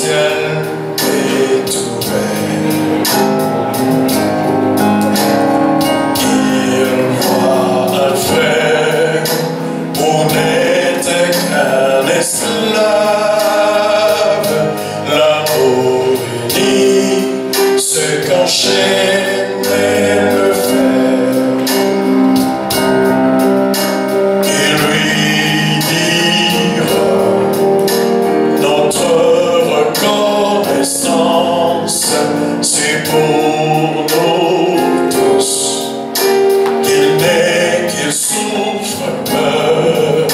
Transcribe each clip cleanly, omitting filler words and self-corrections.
ciel est ouvert. Il voit un frère, on n'était qu'un esclave. L'amour uni se qu'enchaînait le fer. Il lui dira notre reconnaissance, c'est pour nous tous. Qu'il naît, qu'il souffre, meurt.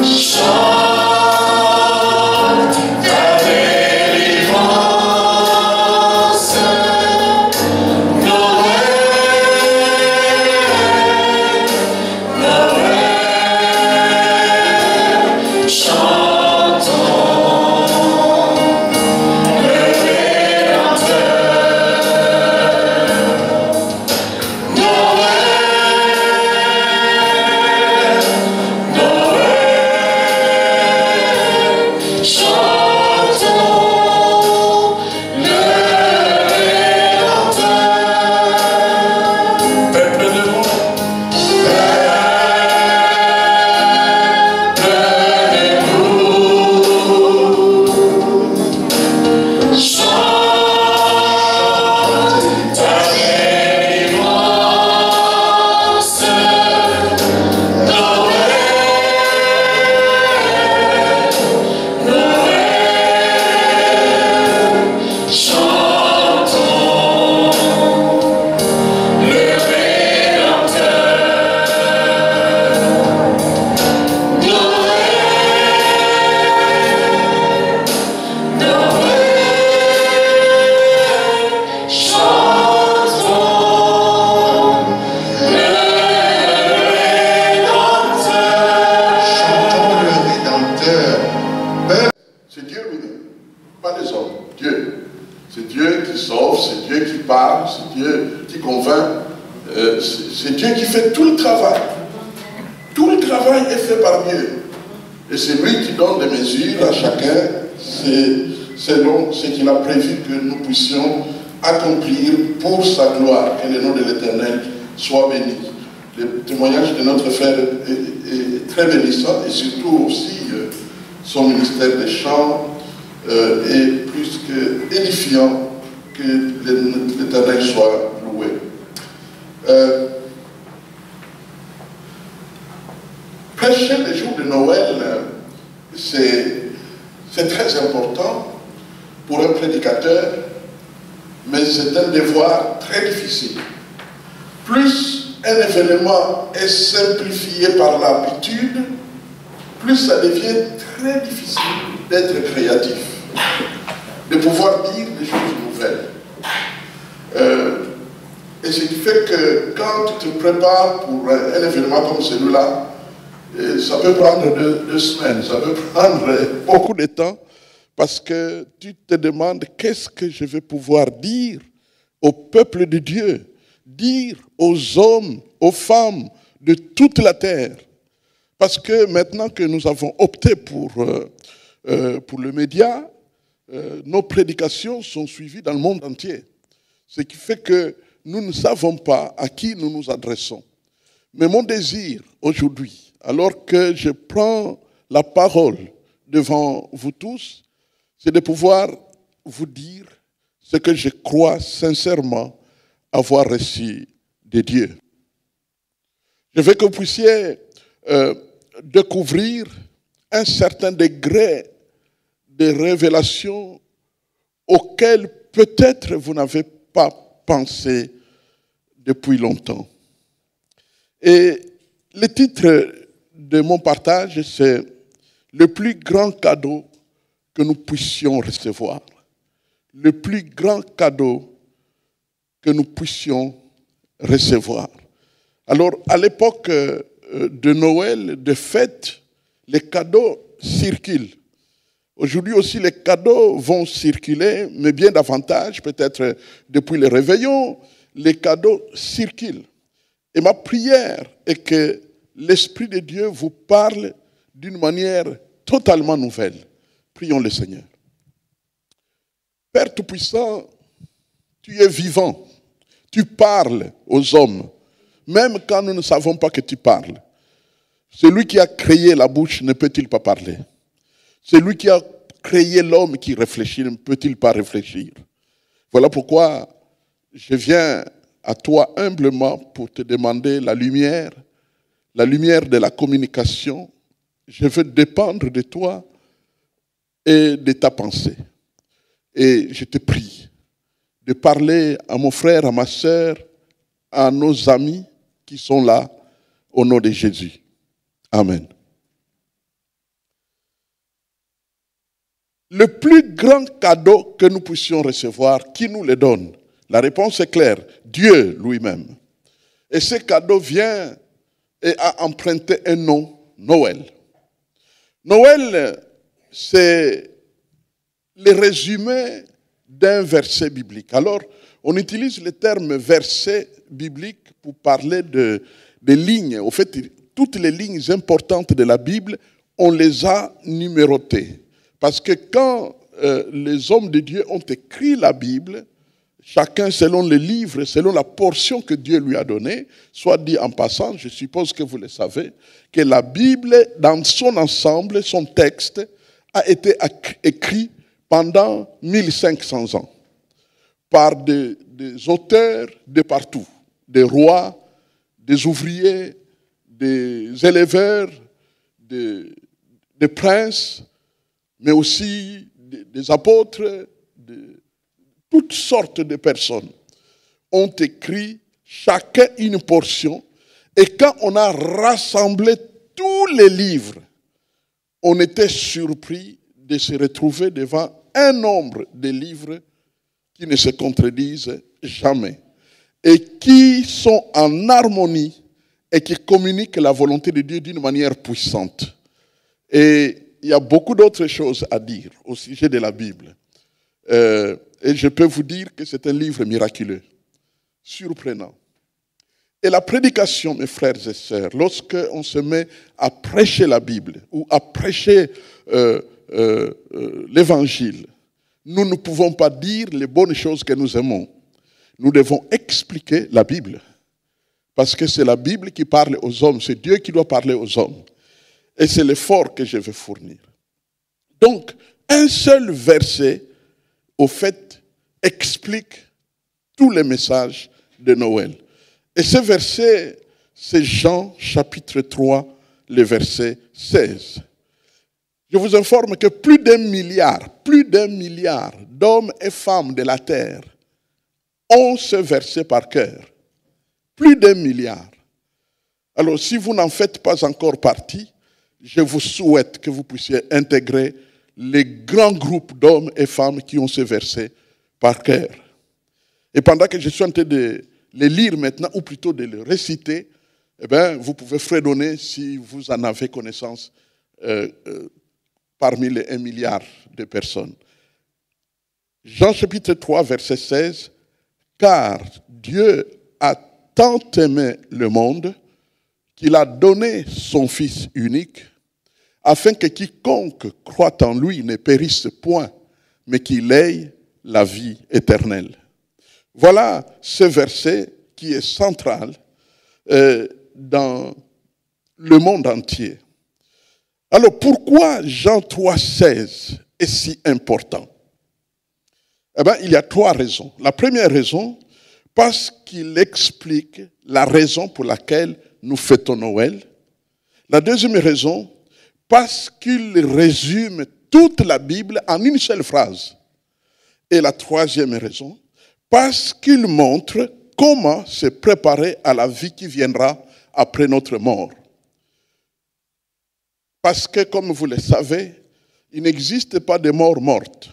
Chante ta délivrance. Noël, Noël, chantons le Rédempteur. Noël, Noël, chantons le Rédempteur. Peuple de vous, chante ta délivrance. Noël, Noël, chantons le Rédempteur. Noël, Noël, chantons le Chantons Rédempteur. le Rédempteur. Père, c'est Dieu lui-même, pas les hommes. Dieu. C'est Dieu qui sauve, c'est Dieu qui parle, c'est Dieu qui convainc. C'est Dieu qui fait tout le travail. Tout le travail est fait par Dieu. Et c'est lui qui donne des mesures à chacun, selon ce qu'il a prévu que nous puissions accomplir pour sa gloire. Que le nom de l'Éternel soit béni. Le témoignage de notre frère est très bénissant et surtout aussi son ministère des chants est plus que édifiant. Que l'Éternel soit loué. Prêcher les jours de Noël, c'est très important pour un prédicateur, mais c'est un devoir très difficile. Plus un événement est simplifié par l'habitude, plus ça devient très difficile d'être créatif, de pouvoir dire des choses nouvelles. Et ce qui fait que quand tu te prépares pour un événement comme celui-là, ça peut prendre 2 semaines, ça peut prendre beaucoup de temps, parce que tu te demandes qu'est-ce que je vais pouvoir dire au peuple de Dieu, dire aux hommes, aux femmes de toute la terre. Parce que maintenant que nous avons opté pour le média, nos prédications sont suivies dans le monde entier. Ce qui fait que nous ne savons pas à qui nous nous adressons. Mais mon désir aujourd'hui, alors que je prends la parole devant vous tous, c'est de pouvoir vous dire ce que je crois sincèrement avoir reçu de Dieu. Je veux que vous puissiez découvrir un certain degré de révélation auquel peut-être vous n'avez pas pensé depuis longtemps. Et le titre de mon partage, c'est « Le plus grand cadeau que nous puissions recevoir ». Le plus grand cadeau que nous puissions recevoir. Alors, à l'époque de Noël, de fête, les cadeaux circulent. Aujourd'hui aussi, les cadeaux vont circuler, mais bien davantage, peut-être depuis le réveillon, les cadeaux circulent. Et ma prière est que l'Esprit de Dieu vous parle d'une manière totalement nouvelle. Prions le Seigneur. Père Tout-Puissant, tu es vivant. Tu parles aux hommes, même quand nous ne savons pas que tu parles. Celui qui a créé la bouche ne peut-il pas parler? Celui qui a créé l'homme qui réfléchit ne peut-il pas réfléchir? Voilà pourquoi je viens à toi humblement pour te demander la lumière de la communication. Je veux dépendre de toi et de ta pensée. Et je te prie de parler à mon frère, à ma sœur, à nos amis qui sont là, au nom de Jésus. Amen. Le plus grand cadeau que nous puissions recevoir, qui nous le donne? La réponse est claire, Dieu lui-même. Et ce cadeau vient et a emprunté un nom, Noël. Noël, c'est le résumé d'un verset biblique. Alors, on utilise le terme verset biblique pour parler de lignes. Au fait, toutes les lignes importantes de la Bible, on les a numérotées. Parce que quand les hommes de Dieu ont écrit la Bible, chacun selon le livre, selon la portion que Dieu lui a donnée, soit dit en passant, je suppose que vous le savez, que la Bible, dans son ensemble, son texte, a été écrit pendant 1500 ans par des auteurs de partout, des rois, des ouvriers, des éleveurs, des princes, mais aussi des apôtres, toutes sortes de personnes ont écrit chacun une portion. Et quand on a rassemblé tous les livres, on était surpris de se retrouver devant un nombre de livres qui ne se contredisent jamais et qui sont en harmonie et qui communiquent la volonté de Dieu d'une manière puissante. Et il y a beaucoup d'autres choses à dire au sujet de la Bible. Et je peux vous dire que c'est un livre miraculeux, surprenant. Et la prédication, mes frères et sœurs, lorsqu'on se met à prêcher la Bible ou à prêcher l'évangile, nous ne pouvons pas dire les bonnes choses que nous aimons. Nous devons expliquer la Bible. Parce que c'est la Bible qui parle aux hommes, c'est Dieu qui doit parler aux hommes. Et c'est l'effort que je vais fournir. Donc, un seul verset, au fait, explique tous les messages de Noël. Et ce verset, c'est Jean chapitre 3, le verset 16. Je vous informe que plus d'un milliard d'hommes et femmes de la terre ont ce verset par cœur. Plus d'un milliard. Alors, si vous n'en faites pas encore partie, je vous souhaite que vous puissiez intégrer les grands groupes d'hommes et femmes qui ont ce verset par cœur. Et pendant que je suis en train de le lire maintenant, ou plutôt de le réciter, eh bien, vous pouvez fredonner si vous en avez connaissance parmi les 1 milliard de personnes. Jean chapitre 3, verset 16. Car Dieu a tant aimé le monde qu'il a donné son Fils unique, afin que quiconque croit en lui ne périsse point, mais qu'il ait la vie éternelle. Voilà ce verset qui est central dans le monde entier. Alors pourquoi Jean 3, 16 est si important? Eh bien, il y a 3 raisons. La première raison, parce qu'il explique la raison pour laquelle nous fêtons Noël. La deuxième raison, parce qu'il résume toute la Bible en une seule phrase. Et la troisième raison, parce qu'il montre comment se préparer à la vie qui viendra après notre mort. Parce que, comme vous le savez, il n'existe pas de mort morte.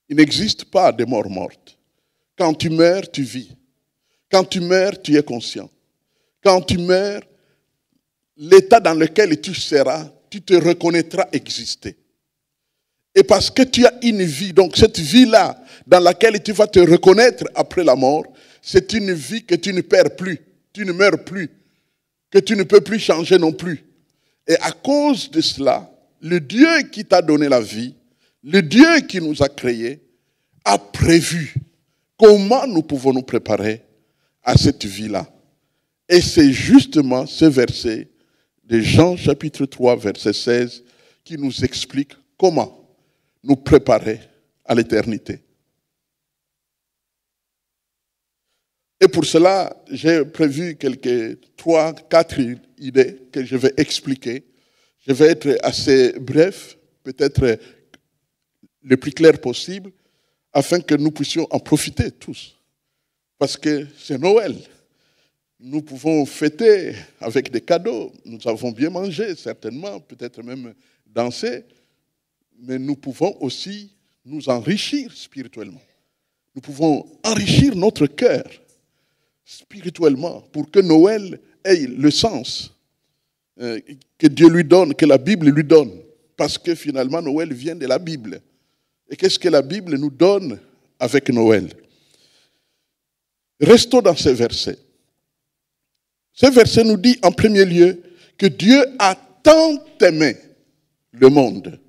Il n'existe pas de mort morte. Quand tu meurs, tu vis. Quand tu meurs, tu es conscient. Quand tu meurs, l'état dans lequel tu seras, tu te reconnaîtras exister. Et parce que tu as une vie, donc cette vie-là, dans laquelle tu vas te reconnaître après la mort, c'est une vie que tu ne perds plus, tu ne meurs plus, que tu ne peux plus changer non plus. Et à cause de cela, le Dieu qui t'a donné la vie, le Dieu qui nous a créés, a prévu comment nous pouvons nous préparer à cette vie-là. Et c'est justement ce verset de Jean chapitre 3, verset 16, qui nous explique comment nous préparer à l'éternité. Et pour cela, j'ai prévu quelques 3, 4 idées que je vais expliquer. Je vais être assez bref, peut-être le plus clair possible, afin que nous puissions en profiter tous. Parce que c'est Noël. Nous pouvons fêter avec des cadeaux. Nous avons bien mangé, certainement, peut-être même dansé. Mais nous pouvons aussi nous enrichir spirituellement. Nous pouvons enrichir notre cœur spirituellement pour que Noël ait le sens que Dieu lui donne, que la Bible lui donne. Parce que finalement, Noël vient de la Bible. Et qu'est-ce que la Bible nous donne avec Noël? Restons dans ce verset. Ce verset nous dit en premier lieu que Dieu a tant aimé le monde.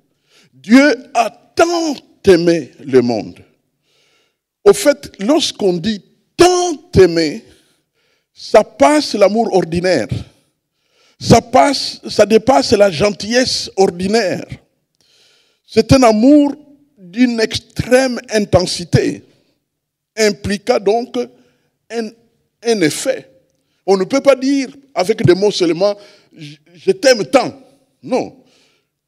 Dieu a tant aimé le monde. Au fait, lorsqu'on dit tant aimé, ça passe l'amour ordinaire. Ça dépasse la gentillesse ordinaire. C'est un amour d'une extrême intensité, impliquant donc un effet. On ne peut pas dire avec des mots seulement « je t'aime tant ». Non.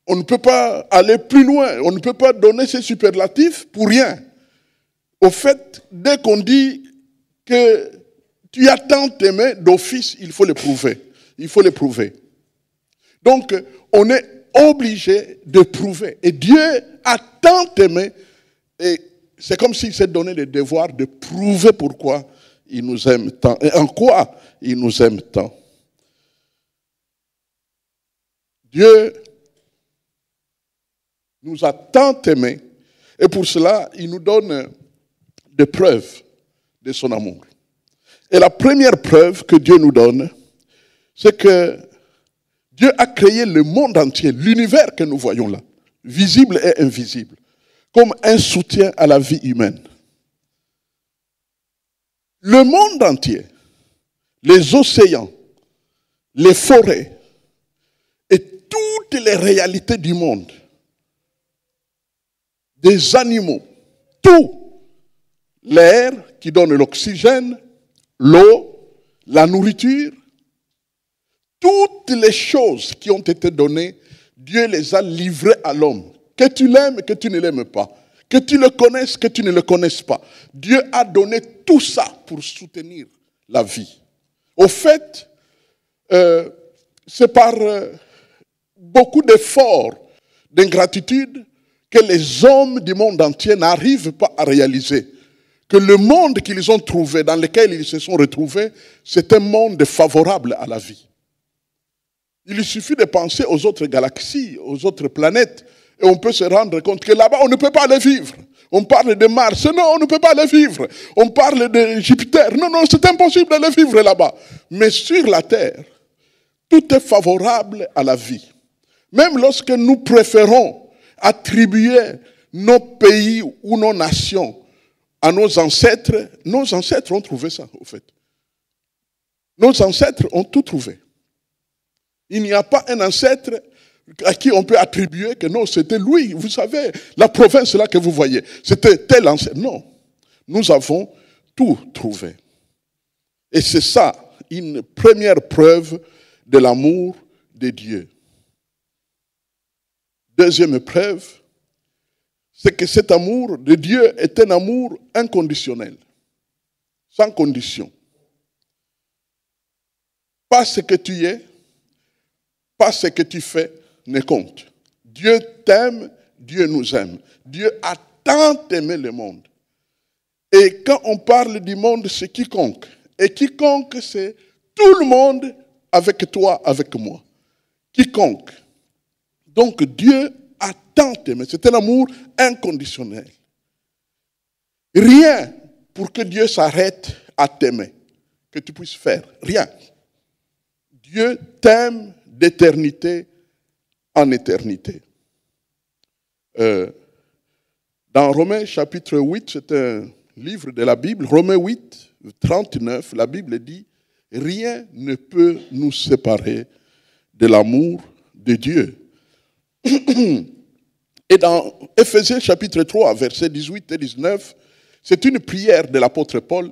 On ne peut pas aller plus loin. On ne peut pas donner ces superlatifs pour rien. Au fait, dès qu'on dit que tu as tant aimé, d'office, il faut le prouver. Il faut le prouver. Donc, on est obligé de prouver. Et Dieu a tant aimé, et c'est comme s'il s'est donné le devoir de prouver pourquoi il nous aime tant, et en quoi il nous aime tant. Dieu nous a tant aimés, et pour cela, il nous donne des preuves de son amour. Et la première preuve que Dieu nous donne, c'est que Dieu a créé le monde entier, l'univers que nous voyons là, visible et invisible, comme un soutien à la vie humaine. Le monde entier, les océans, les forêts et toutes les réalités du monde, des animaux, tout, l'air qui donne l'oxygène, l'eau, la nourriture, toutes les choses qui ont été données, Dieu les a livrées à l'homme. Que tu l'aimes, que tu ne l'aimes pas. Que tu le connaisses, que tu ne le connaisses pas. Dieu a donné tout ça pour soutenir la vie. Au fait, c'est par beaucoup d'efforts, d'ingratitude, que les hommes du monde entier n'arrivent pas à réaliser que le monde qu'ils ont trouvé, dans lequel ils se sont retrouvés, c'est un monde favorable à la vie. Il suffit de penser aux autres galaxies, aux autres planètes, et on peut se rendre compte que là-bas, on ne peut pas aller vivre. On parle de Mars, non, on ne peut pas aller vivre. On parle de Jupiter, non, c'est impossible d'aller vivre là-bas. Mais sur la Terre, tout est favorable à la vie. Même lorsque nous préférons attribuer nos pays ou nos nations à nos ancêtres ont trouvé ça, au fait. Nos ancêtres ont tout trouvé. Il n'y a pas un ancêtre à qui on peut attribuer que non, c'était lui. Vous savez, la province là que vous voyez, c'était tel ancêtre. Non, nous avons tout trouvé. Et c'est ça, une première preuve de l'amour de Dieu. Deuxième preuve, c'est que cet amour de Dieu est un amour inconditionnel, sans condition. Pas ce que tu es, pas ce que tu fais ne compte. Dieu t'aime, Dieu nous aime. Dieu a tant aimé le monde. Et quand on parle du monde, c'est quiconque. Et quiconque, c'est tout le monde avec toi, avec moi. Quiconque. Donc Dieu a tant aimé. C'est un amour inconditionnel. Rien pour que Dieu s'arrête à t'aimer que tu puisses faire? Rien. Dieu t'aime d'éternité en éternité. Dans Romains chapitre 8, c'est un livre de la Bible, Romains 8, 39, la Bible dit « Rien ne peut nous séparer de l'amour de Dieu. » Et dans Éphésiens chapitre 3, versets 18 et 19, c'est une prière de l'apôtre Paul.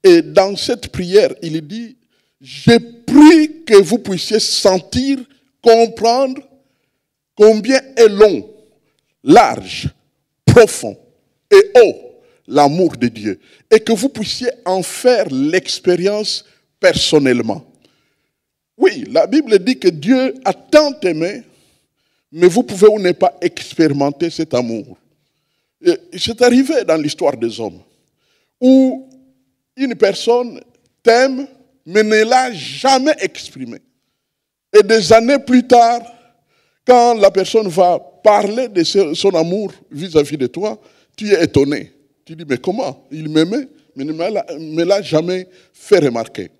Et dans cette prière, il dit « Je prie que vous puissiez sentir, comprendre combien est long, large, profond et haut l'amour de Dieu. Et que vous puissiez en faire l'expérience personnellement. » Oui, la Bible dit que Dieu a tant aimé, mais vous pouvez ou ne pas expérimenter cet amour. C'est arrivé dans l'histoire des hommes, où une personne t'aime, mais ne l'a jamais exprimé. Et des années plus tard, quand la personne va parler de son amour vis-à-vis de toi, tu es étonné. Tu dis, mais comment? Il m'aimait, mais ne me l'a jamais fait remarquer.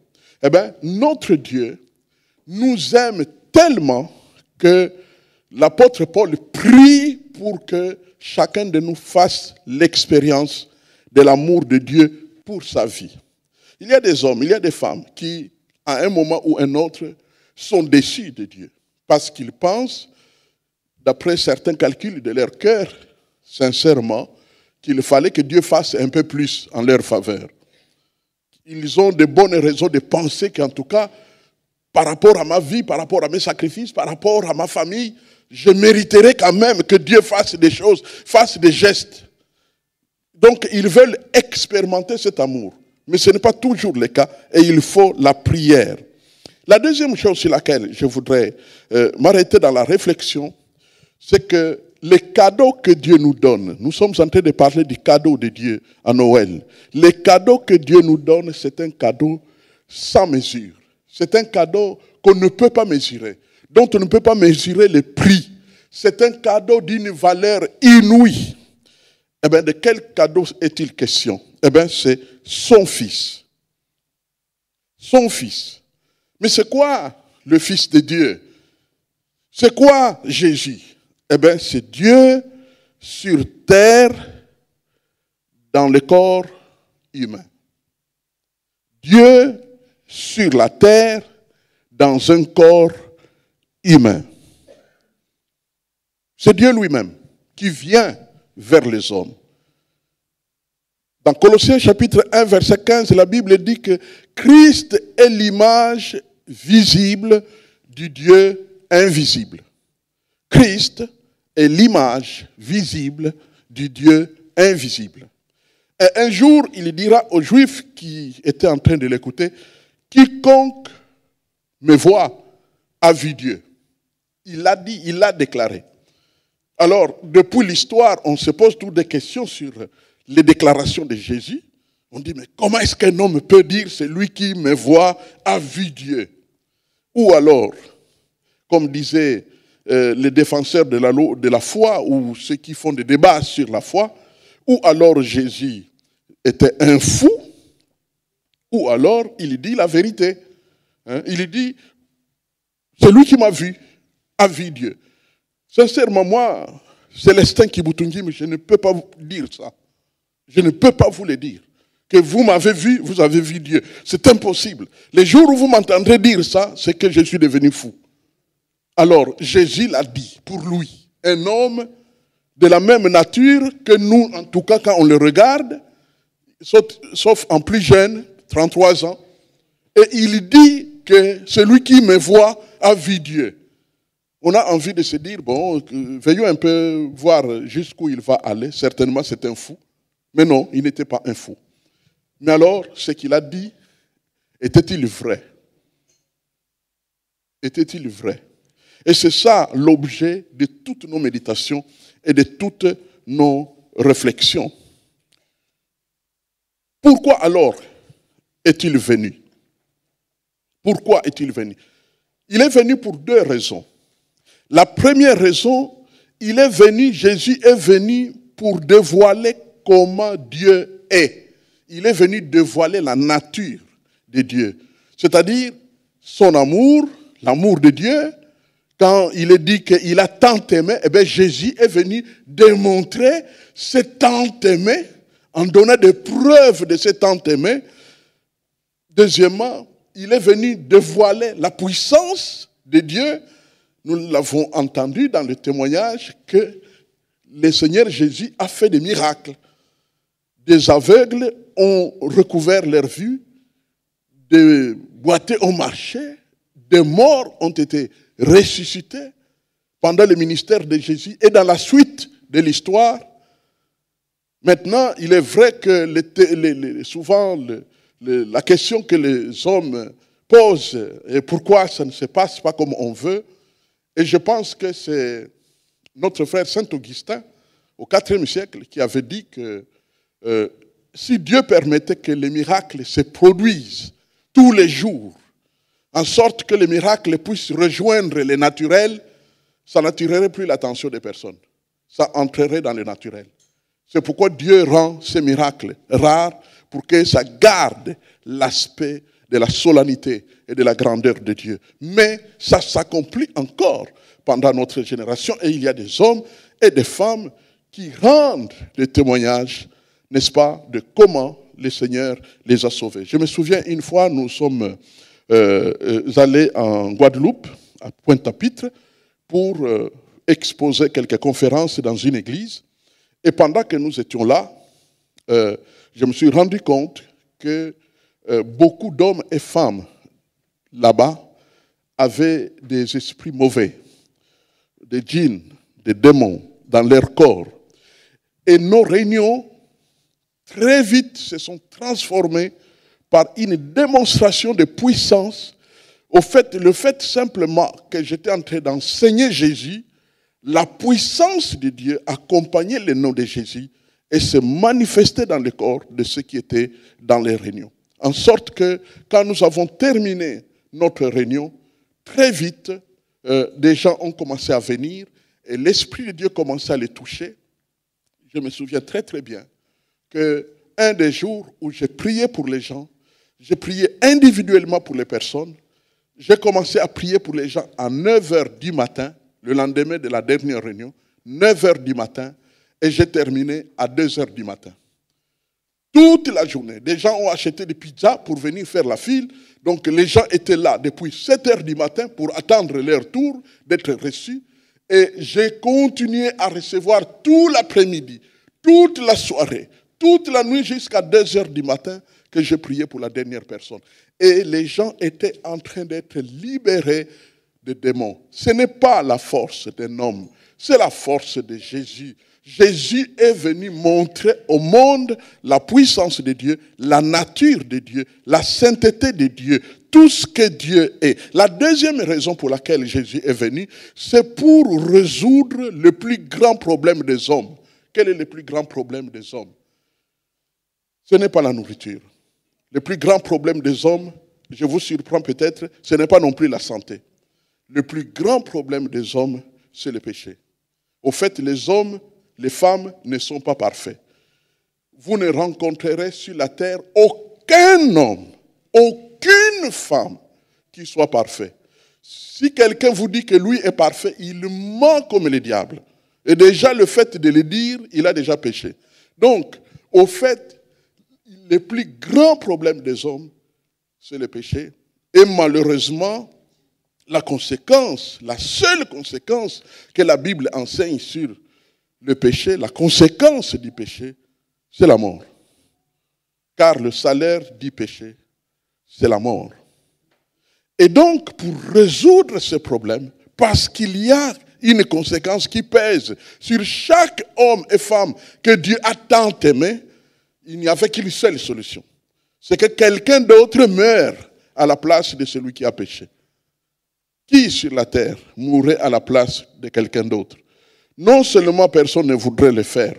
Eh bien, notre Dieu nous aime tellement que l'apôtre Paul prie pour que chacun de nous fasse l'expérience de l'amour de Dieu pour sa vie. Il y a des hommes, il y a des femmes qui, à un moment ou un autre, sont déçus de Dieu parce qu'ils pensent, d'après certains calculs de leur cœur, sincèrement, qu'il fallait que Dieu fasse un peu plus en leur faveur. Ils ont de bonnes raisons de penser qu'en tout cas, par rapport à ma vie, par rapport à mes sacrifices, par rapport à ma famille, je mériterais quand même que Dieu fasse des choses, fasse des gestes. Donc, ils veulent expérimenter cet amour. Mais ce n'est pas toujours le cas et il faut la prière. La deuxième chose sur laquelle je voudrais m'arrêter dans la réflexion, c'est que les cadeaux que Dieu nous donne, nous sommes en train de parler du cadeau de Dieu à Noël. Les cadeaux que Dieu nous donne, c'est un cadeau sans mesure. C'est un cadeau qu'on ne peut pas mesurer, dont on ne peut pas mesurer le prix. C'est un cadeau d'une valeur inouïe. Eh bien, de quel cadeau est-il question? Eh bien, c'est son Fils. Son Fils. Mais c'est quoi le Fils de Dieu? C'est quoi Jésus? Eh bien, c'est Dieu sur terre dans le corps humain. Dieu sur la terre dans un corps humain. C'est Dieu lui-même qui vient vers les hommes. Dans Colossiens chapitre 1, verset 15, la Bible dit que Christ est l'image visible du Dieu invisible. Christ est l'image visible du Dieu invisible. Et un jour, il dira aux Juifs qui étaient en train de l'écouter, « Quiconque me voit a vu Dieu. » Il l'a dit, il l'a déclaré. Alors, depuis l'histoire, on se pose toutes des questions sur les déclarations de Jésus. On dit, mais comment est-ce qu'un homme peut dire, celui qui me voit a vu Dieu? Ou alors, comme disaient les défenseurs de la foi, ou ceux qui font des débats sur la foi, ou alors Jésus était un fou, ou alors il dit la vérité. Il dit, celui qui m'a vu a vu Dieu. Sincèrement, moi, Célestin Kibutungi, mais je ne peux pas vous dire ça. Je ne peux pas vous le dire. Que vous m'avez vu, vous avez vu Dieu. C'est impossible. Les jours où vous m'entendrez dire ça, c'est que je suis devenu fou. Alors, Jésus l'a dit, pour lui, un homme de la même nature que nous, en tout cas quand on le regarde, sauf en plus jeune, 33 ans, et il dit que celui qui me voit a vu Dieu. On a envie de se dire, bon, veillons un peu voir jusqu'où il va aller. Certainement, c'est un fou. Mais non, il n'était pas un fou. Mais alors, ce qu'il a dit, était-il vrai? Était-il vrai? Et c'est ça l'objet de toutes nos méditations et de toutes nos réflexions. Pourquoi alors est-il venu? Pourquoi est-il venu? Il est venu pour deux raisons. La première raison, Jésus est venu pour dévoiler comment Dieu est. il est venu dévoiler la nature de Dieu. C'est-à-dire son amour, l'amour de Dieu. Quand il est dit qu'il a tant aimé, eh bien Jésus est venu démontrer ce tant aimé, en donnant des preuves de ce tant aimé. Deuxièmement, il est venu dévoiler la puissance de Dieu. Nous l'avons entendu dans le témoignage que le Seigneur Jésus a fait des miracles. Des aveugles ont recouvert leur vue, des boiteux ont marché, des morts ont été ressuscités pendant le ministère de Jésus et dans la suite de l'histoire. Maintenant, il est vrai que souvent la question que les hommes posent est pourquoi ça ne se passe pas comme on veut. Et je pense que c'est notre frère Saint-Augustin, au IVe siècle, qui avait dit que si Dieu permettait que les miracles se produisent tous les jours, en sorte que les miracles puissent rejoindre le naturel, ça n'attirerait plus l'attention des personnes. Ça entrerait dans le naturel. C'est pourquoi Dieu rend ces miracles rares, pour que ça garde l'aspect de la solennité et de la grandeur de Dieu. Mais ça s'accomplit encore pendant notre génération, et il y a des hommes et des femmes qui rendent des témoignages, n'est-ce pas, de comment le Seigneur les a sauvés. Je me souviens, une fois, nous sommes allés en Guadeloupe, à Pointe-à-Pitre, pour exposer quelques conférences dans une église. Et pendant que nous étions là, je me suis rendu compte que beaucoup d'hommes et femmes là-bas avaient des esprits mauvais, des djinns, des démons dans leur corps. Et nos réunions, très vite, se sont transformées par une démonstration de puissance. Le fait simplement que j'étais en train d'enseigner Jésus, la puissance de Dieu accompagnait le nom de Jésus et se manifestait dans le corps de ceux qui étaient dans les réunions. En sorte que quand nous avons terminé notre réunion, très vite, des gens ont commencé à venir et l'Esprit de Dieu commençait à les toucher. Je me souviens très très bien qu'un des jours où j'ai prié pour les gens, j'ai prié individuellement pour les personnes, j'ai commencé à prier pour les gens à 9h du matin, le lendemain de la dernière réunion, 9h du matin, et j'ai terminé à 2h du matin. Toute la journée, des gens ont acheté des pizzas pour venir faire la file, donc les gens étaient là depuis 7h du matin pour attendre leur tour d'être reçus, et j'ai continué à recevoir tout l'après-midi, toute la soirée, toute la nuit jusqu'à 2h du matin que j'ai prié pour la dernière personne. Et les gens étaient en train d'être libérés des démons. Ce n'est pas la force d'un homme, c'est la force de Jésus. Jésus est venu montrer au monde la puissance de Dieu, la nature de Dieu, la sainteté de Dieu, tout ce que Dieu est. La deuxième raison pour laquelle Jésus est venu, c'est pour résoudre le plus grand problème des hommes. Quel est le plus grand problème des hommes? Ce n'est pas la nourriture. Le plus grand problème des hommes, je vous surprends peut-être, ce n'est pas non plus la santé. Le plus grand problème des hommes, c'est le péché. Au fait, les hommes, les femmes ne sont pas parfaits. Vous ne rencontrerez sur la terre aucun homme, aucune femme qui soit parfait. Si quelqu'un vous dit que lui est parfait, il ment comme le diable. Et déjà, le fait de le dire, il a déjà péché. Donc, au fait, le plus grand problème des hommes, c'est le péché. Et malheureusement, la conséquence, la seule conséquence que la Bible enseigne sur le péché, la conséquence du péché, c'est la mort. Car le salaire du péché, c'est la mort. Et donc, pour résoudre ce problème, parce qu'il y a une conséquence qui pèse sur chaque homme et femme que Dieu a tant aimé, il n'y avait qu'une seule solution. C'est que quelqu'un d'autre meure à la place de celui qui a péché. Qui sur la terre mourrait à la place de quelqu'un d'autre? Non seulement personne ne voudrait le faire,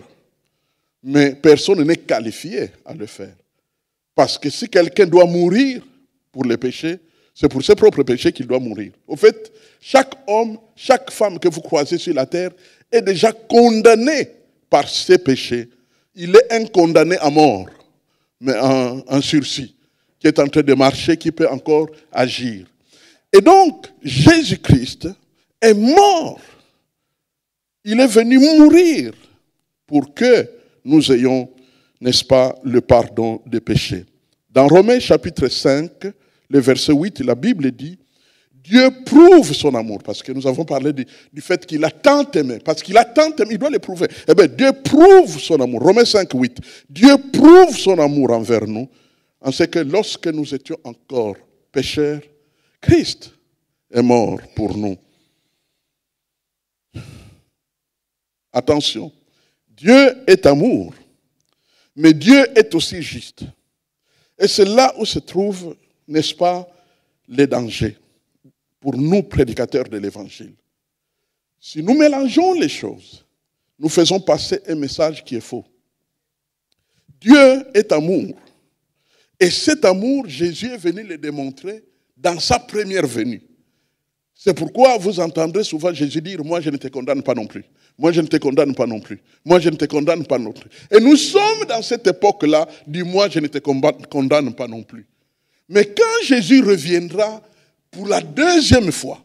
mais personne n'est qualifié à le faire. Parce que si quelqu'un doit mourir pour les péchés, c'est pour ses propres péchés qu'il doit mourir. Au fait, chaque homme, chaque femme que vous croisez sur la terre est déjà condamné par ses péchés. Il est un condamné à mort. mais un sursis, qui est en train de marcher, qui peut encore agir. Et donc, Jésus-Christ est mort. Il est venu mourir pour que nous ayons, n'est-ce pas, le pardon des péchés. Dans Romains chapitre 5, le verset 8, la Bible dit, Dieu prouve son amour, parce que nous avons parlé du fait qu'il a tant aimé, parce qu'il a tant aimé, il doit le prouver. Eh bien, Dieu prouve son amour. Romains 5, 8. Dieu prouve son amour envers nous, en ce que lorsque nous étions encore pécheurs, Christ est mort pour nous. Attention, Dieu est amour, mais Dieu est aussi juste. Et c'est là où se trouve, n'est-ce pas, les dangers pour nous, prédicateurs de l'Évangile. Si nous mélangeons les choses, nous faisons passer un message qui est faux. Dieu est amour. Et cet amour, Jésus est venu le démontrer dans sa première venue. C'est pourquoi vous entendrez souvent Jésus dire, moi je ne te condamne pas non plus. Moi je ne te condamne pas non plus. Moi je ne te condamne pas non plus. Et nous sommes dans cette époque-là du moi je ne te condamne pas non plus. Mais quand Jésus reviendra pour la deuxième fois,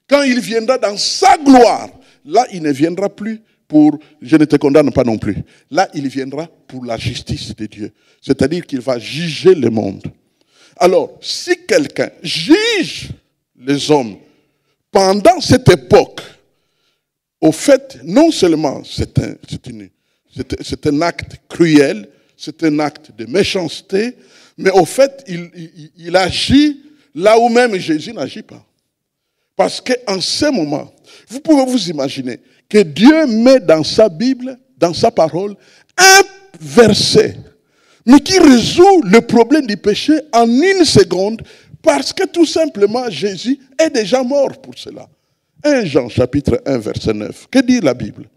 quand il viendra dans sa gloire, là il ne viendra plus pour je ne te condamne pas non plus. Là il viendra pour la justice de Dieu. C'est-à-dire qu'il va juger le monde. Alors, si quelqu'un juge les hommes pendant cette époque, au fait, non seulement c'est un acte cruel, c'est un acte de méchanceté, mais au fait, il agit là où même Jésus n'agit pas. Parce qu'en ce moment, vous pouvez vous imaginer que Dieu met dans sa Bible, dans sa parole, un verset, mais qui résout le problème du péché en une seconde, parce que tout simplement, Jésus est déjà mort pour cela. 1 Jean chapitre 1 verset 9. Que dit la Bible?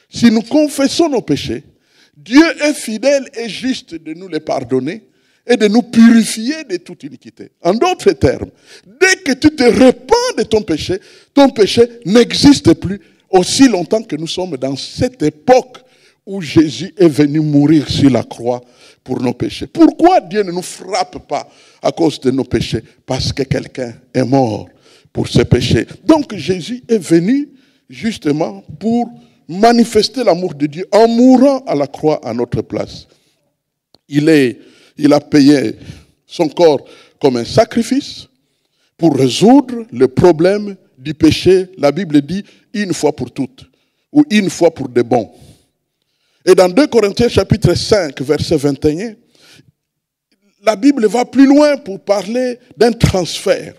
Si nous confessons nos péchés, Dieu est fidèle et juste de nous les pardonner et de nous purifier de toute iniquité. En d'autres termes, dès que tu te repens de ton péché n'existe plus aussi longtemps que nous sommes dans cette époque où Jésus est venu mourir sur la croix pour nos péchés. Pourquoi Dieu ne nous frappe pas à cause de nos péchés? Parce que quelqu'un est mort pour ses péchés. Donc Jésus est venu justement pour manifester l'amour de Dieu en mourant à la croix à notre place. Il a payé son corps comme un sacrifice pour résoudre le problème du péché. La Bible dit une fois pour toutes ou une fois pour de bons. Et dans 2 Corinthiens chapitre 5 verset 21, la Bible va plus loin pour parler d'un transfert.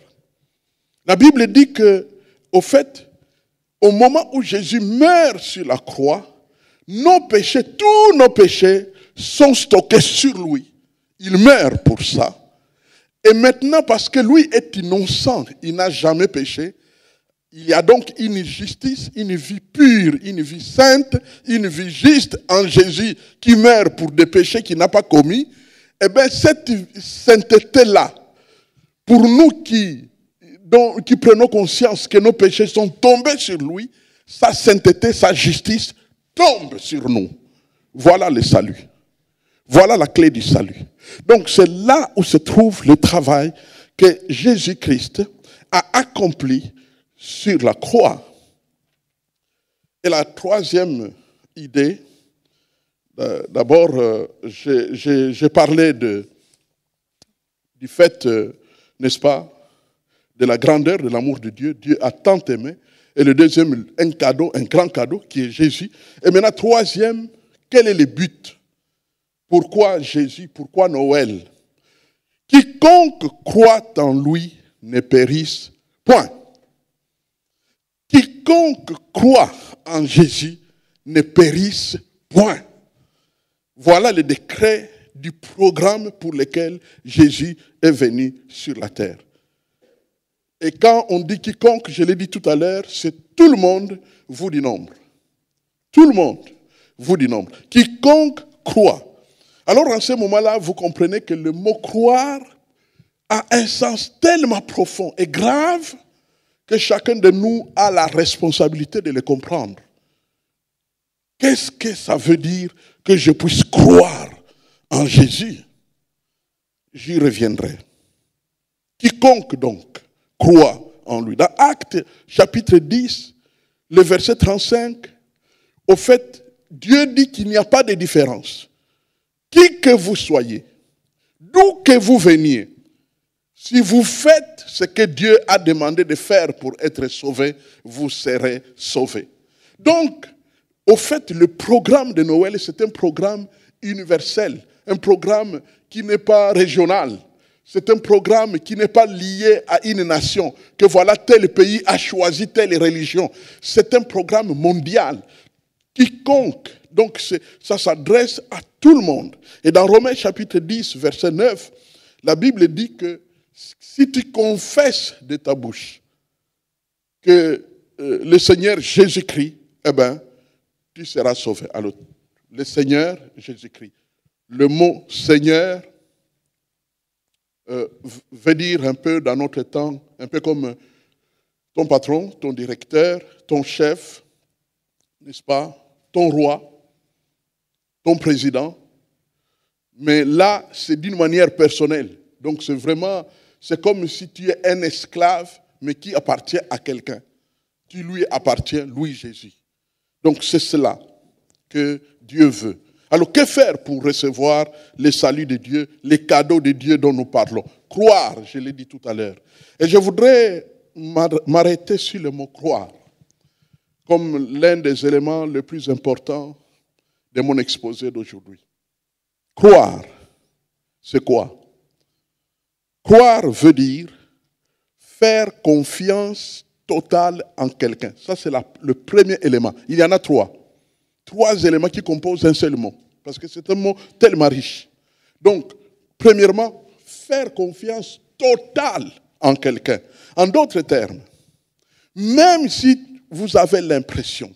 La Bible dit que, au fait, au moment où Jésus meurt sur la croix, nos péchés, tous nos péchés sont stockés sur lui. Il meurt pour ça. Et maintenant, parce que lui est innocent, il n'a jamais péché, il y a donc une justice, une vie pure, une vie sainte, une vie juste en Jésus qui meurt pour des péchés qu'il n'a pas commis. Eh bien, cette sainteté-là, pour nous qui prenons conscience que nos péchés sont tombés sur lui, sa sainteté, sa justice tombe sur nous. Voilà le salut. Voilà la clé du salut. Donc c'est là où se trouve le travail que Jésus-Christ a accompli sur la croix. Et la troisième idée, d'abord, j'ai parlé du fait, n'est-ce pas, de la grandeur de l'amour de Dieu. Dieu a tant aimé. Et le deuxième, un cadeau, un grand cadeau, qui est Jésus. Et maintenant, troisième, quel est le but? Pourquoi Jésus? Pourquoi Noël? Quiconque croit en lui ne périsse point. Quiconque croit en Jésus ne périsse point. Voilà le décret du programme pour lequel Jésus est venu sur la terre. Et quand on dit quiconque, je l'ai dit tout à l'heure, c'est tout le monde vous du nombre. Tout le monde vous du nombre. Quiconque croit. Alors en ce moment-là, vous comprenez que le mot croire a un sens tellement profond et grave que chacun de nous a la responsabilité de le comprendre. Qu'est-ce que ça veut dire que je puisse croire en Jésus? j'y reviendrai. Quiconque donc croit en lui. Dans Actes chapitre 10, le verset 35, au fait, Dieu dit qu'il n'y a pas de différence. Qui que vous soyez, d'où que vous veniez, si vous faites ce que Dieu a demandé de faire pour être sauvé, vous serez sauvés. Donc, au fait, le programme de Noël, c'est un programme universel, un programme qui n'est pas régional. C'est un programme qui n'est pas lié à une nation, que voilà, tel pays a choisi telle religion. C'est un programme mondial. Quiconque, donc ça s'adresse à tout le monde. Et dans Romains chapitre 10, verset 9, la Bible dit que si tu confesses de ta bouche que le Seigneur Jésus-Christ, eh bien, tu seras sauvé. Alors, le Seigneur Jésus-Christ. Le mot Seigneur veut dire un peu dans notre temps, un peu comme ton patron, ton directeur, ton chef, n'est-ce pas, ton roi, ton président. Mais là, c'est d'une manière personnelle. Donc c'est comme si tu es un esclave, mais qui appartient à quelqu'un. Tu lui appartiens, lui Jésus. Donc c'est cela que Dieu veut. Alors que faire pour recevoir le salut de Dieu, les cadeaux de Dieu dont nous parlons? Croire, je l'ai dit tout à l'heure. Et je voudrais m'arrêter sur le mot croire, comme l'un des éléments les plus importants de mon exposé d'aujourd'hui. Croire, c'est quoi? Croire veut dire faire confiance totale en quelqu'un. Ça, c'est le premier élément. Il y en a trois. Trois éléments qui composent un seul mot. Parce que c'est un mot tellement riche. Donc, premièrement, faire confiance totale en quelqu'un. En d'autres termes, même si vous avez l'impression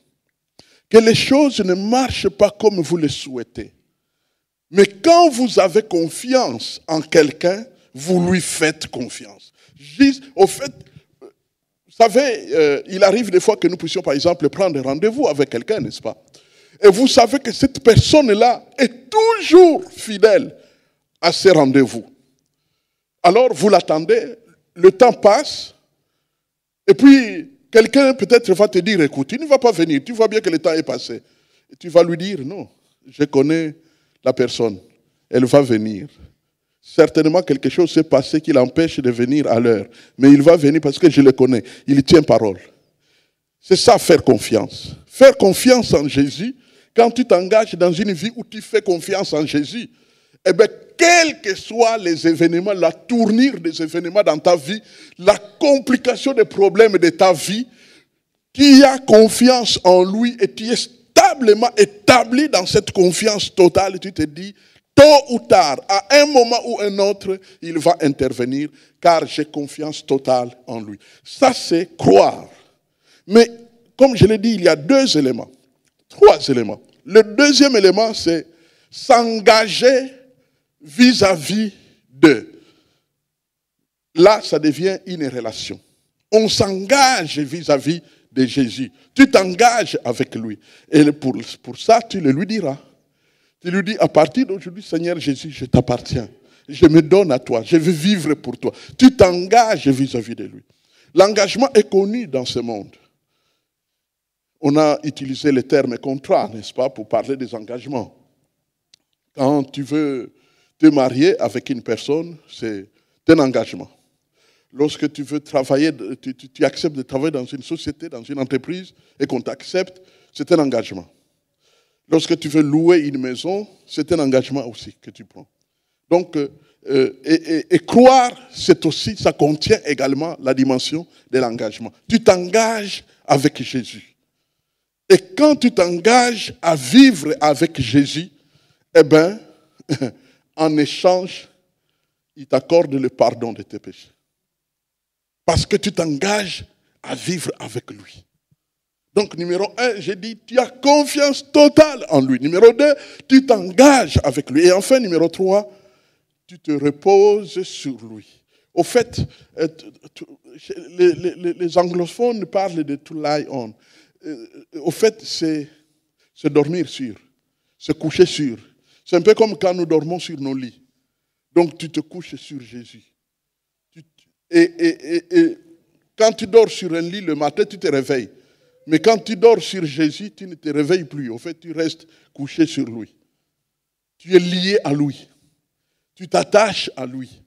que les choses ne marchent pas comme vous le souhaitez, mais quand vous avez confiance en quelqu'un, vous lui faites confiance. Au fait, vous savez, il arrive des fois que nous puissions, par exemple, prendre rendez-vous avec quelqu'un, n'est-ce pas? Et vous savez que cette personne-là est toujours fidèle à ses rendez-vous. Alors, vous l'attendez, le temps passe, et puis quelqu'un peut-être va te dire, écoute, il ne va pas venir, tu vois bien que le temps est passé. Et tu vas lui dire, non, je connais la personne, elle va venir. Certainement quelque chose s'est passé qui l'empêche de venir à l'heure, mais il va venir parce que je le connais, il tient parole. C'est ça, faire confiance. Faire confiance en Jésus, quand tu t'engages dans une vie où tu fais confiance en Jésus, eh bien, quels que soient les événements, la tournure des événements dans ta vie, la complication des problèmes de ta vie, tu as confiance en lui et tu es stablement établi dans cette confiance totale. Et tu te dis, tôt ou tard, à un moment ou un autre, il va intervenir car j'ai confiance totale en lui. Ça, c'est croire. Mais comme je l'ai dit, il y a deux éléments, trois éléments. Le deuxième élément, c'est s'engager vis-à-vis d'eux. Là, ça devient une relation. On s'engage vis-à-vis de Jésus. Tu t'engages avec lui. Et pour ça, tu le lui diras. Tu lui dis, à partir d'aujourd'hui, Seigneur Jésus, je t'appartiens. Je me donne à toi. Je veux vivre pour toi. Tu t'engages vis-à-vis de lui. L'engagement est connu dans ce monde. On a utilisé le terme contrat, n'est-ce pas, pour parler des engagements. Quand tu veux te marier avec une personne, c'est un engagement. Lorsque tu veux travailler, tu acceptes de travailler dans une société, dans une entreprise, et qu'on t'accepte, c'est un engagement. Lorsque tu veux louer une maison, c'est un engagement aussi que tu prends. Donc, et croire, c'est aussi, ça contient également la dimension de l'engagement. Tu t'engages avec Jésus. Et quand tu t'engages à vivre avec Jésus, eh bien, en échange, il t'accorde le pardon de tes péchés. Parce que tu t'engages à vivre avec lui. Donc, numéro 1, j'ai dit, tu as confiance totale en lui. Numéro 2, tu t'engages avec lui. Et enfin, numéro 3, tu te reposes sur lui. Au fait, les anglophones parlent de to lie on. Au fait, c'est dormir sur, se coucher sur. C'est un peu comme quand nous dormons sur nos lits. Donc tu te couches sur Jésus. Et quand tu dors sur un lit le matin, tu te réveilles. Mais quand tu dors sur Jésus, tu ne te réveilles plus. En fait, tu restes couché sur lui. Tu es lié à lui. Tu t'attaches à lui.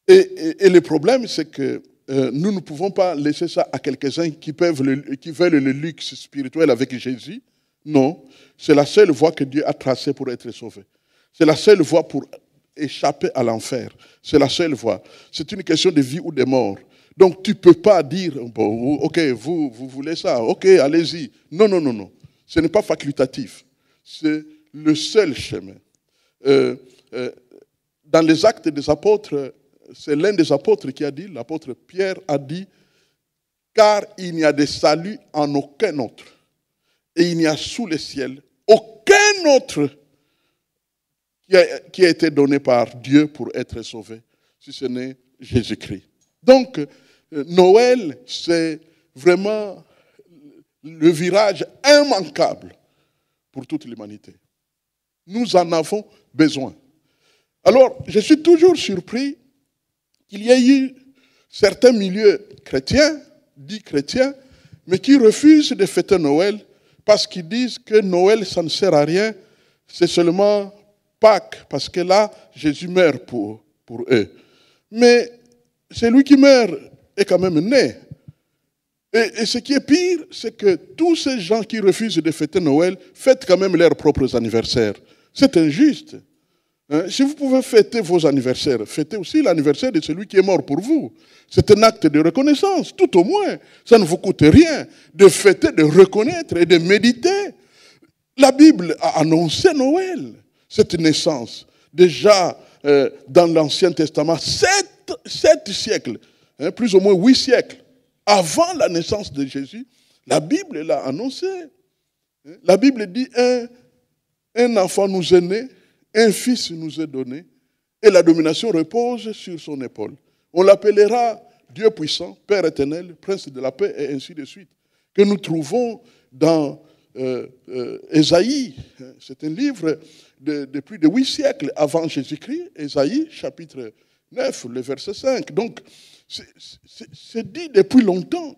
Et le problème, c'est que nous ne pouvons pas laisser ça à quelques-uns qui veulent le luxe spirituel avec Jésus. Non, c'est la seule voie que Dieu a tracée pour être sauvé. C'est la seule voie pour échapper à l'enfer. C'est la seule voie. C'est une question de vie ou de mort. Donc tu ne peux pas dire, bon, ok, vous voulez ça, ok, allez-y. Non, non, non, non. Ce n'est pas facultatif. C'est le seul chemin. Dans les Actes des Apôtres, c'est l'un des apôtres qui a dit, l'apôtre Pierre a dit, car il n'y a de salut en aucun autre. Et il n'y a sous le ciel aucun autre qui a été donné par Dieu pour être sauvé, si ce n'est Jésus-Christ. Donc, Noël, c'est vraiment le virage immanquable pour toute l'humanité. Nous en avons besoin. Alors, je suis toujours surpris qu'il y ait eu certains milieux chrétiens, dits chrétiens, mais qui refusent de fêter Noël parce qu'ils disent que Noël, ça ne sert à rien, c'est seulement Pâques, parce que là, Jésus meurt pour eux. Mais celui qui meurt est quand même né. Et ce qui est pire, c'est que tous ces gens qui refusent de fêter Noël fêtent quand même leurs propres anniversaires. C'est injuste. Si vous pouvez fêter vos anniversaires, fêtez aussi l'anniversaire de celui qui est mort pour vous. C'est un acte de reconnaissance, tout au moins. Ça ne vous coûte rien de fêter, de reconnaître et de méditer. La Bible a annoncé Noël, cette naissance. Déjà dans l'Ancien Testament, 7 siècles, plus ou moins 8 siècles, avant la naissance de Jésus, la Bible l'a annoncé. La Bible dit, un enfant nous est né, un fils nous est donné, et la domination repose sur son épaule. On l'appellera Dieu puissant, Père éternel, Prince de la paix, et ainsi de suite. Que nous trouvons dans Ésaïe. C'est un livre de plus de 8 siècles avant Jésus-Christ. Ésaïe, chapitre 9, le verset 5. Donc, c'est dit depuis longtemps.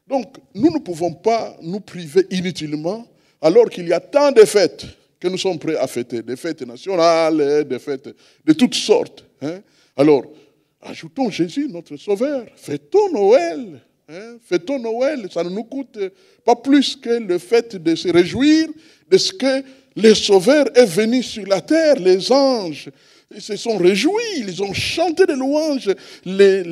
Donc, nous ne pouvons pas nous priver inutilement, alors qu'il y a tant de fêtes que nous sommes prêts à fêter, des fêtes nationales, des fêtes de toutes sortes. Alors, ajoutons Jésus, notre Sauveur. Fêtons Noël. Fêtons Noël. Ça ne nous coûte pas plus que le fait de se réjouir de ce que le Sauveur est venu sur la terre. Les anges se sont réjouis, ils ont chanté des louanges. Les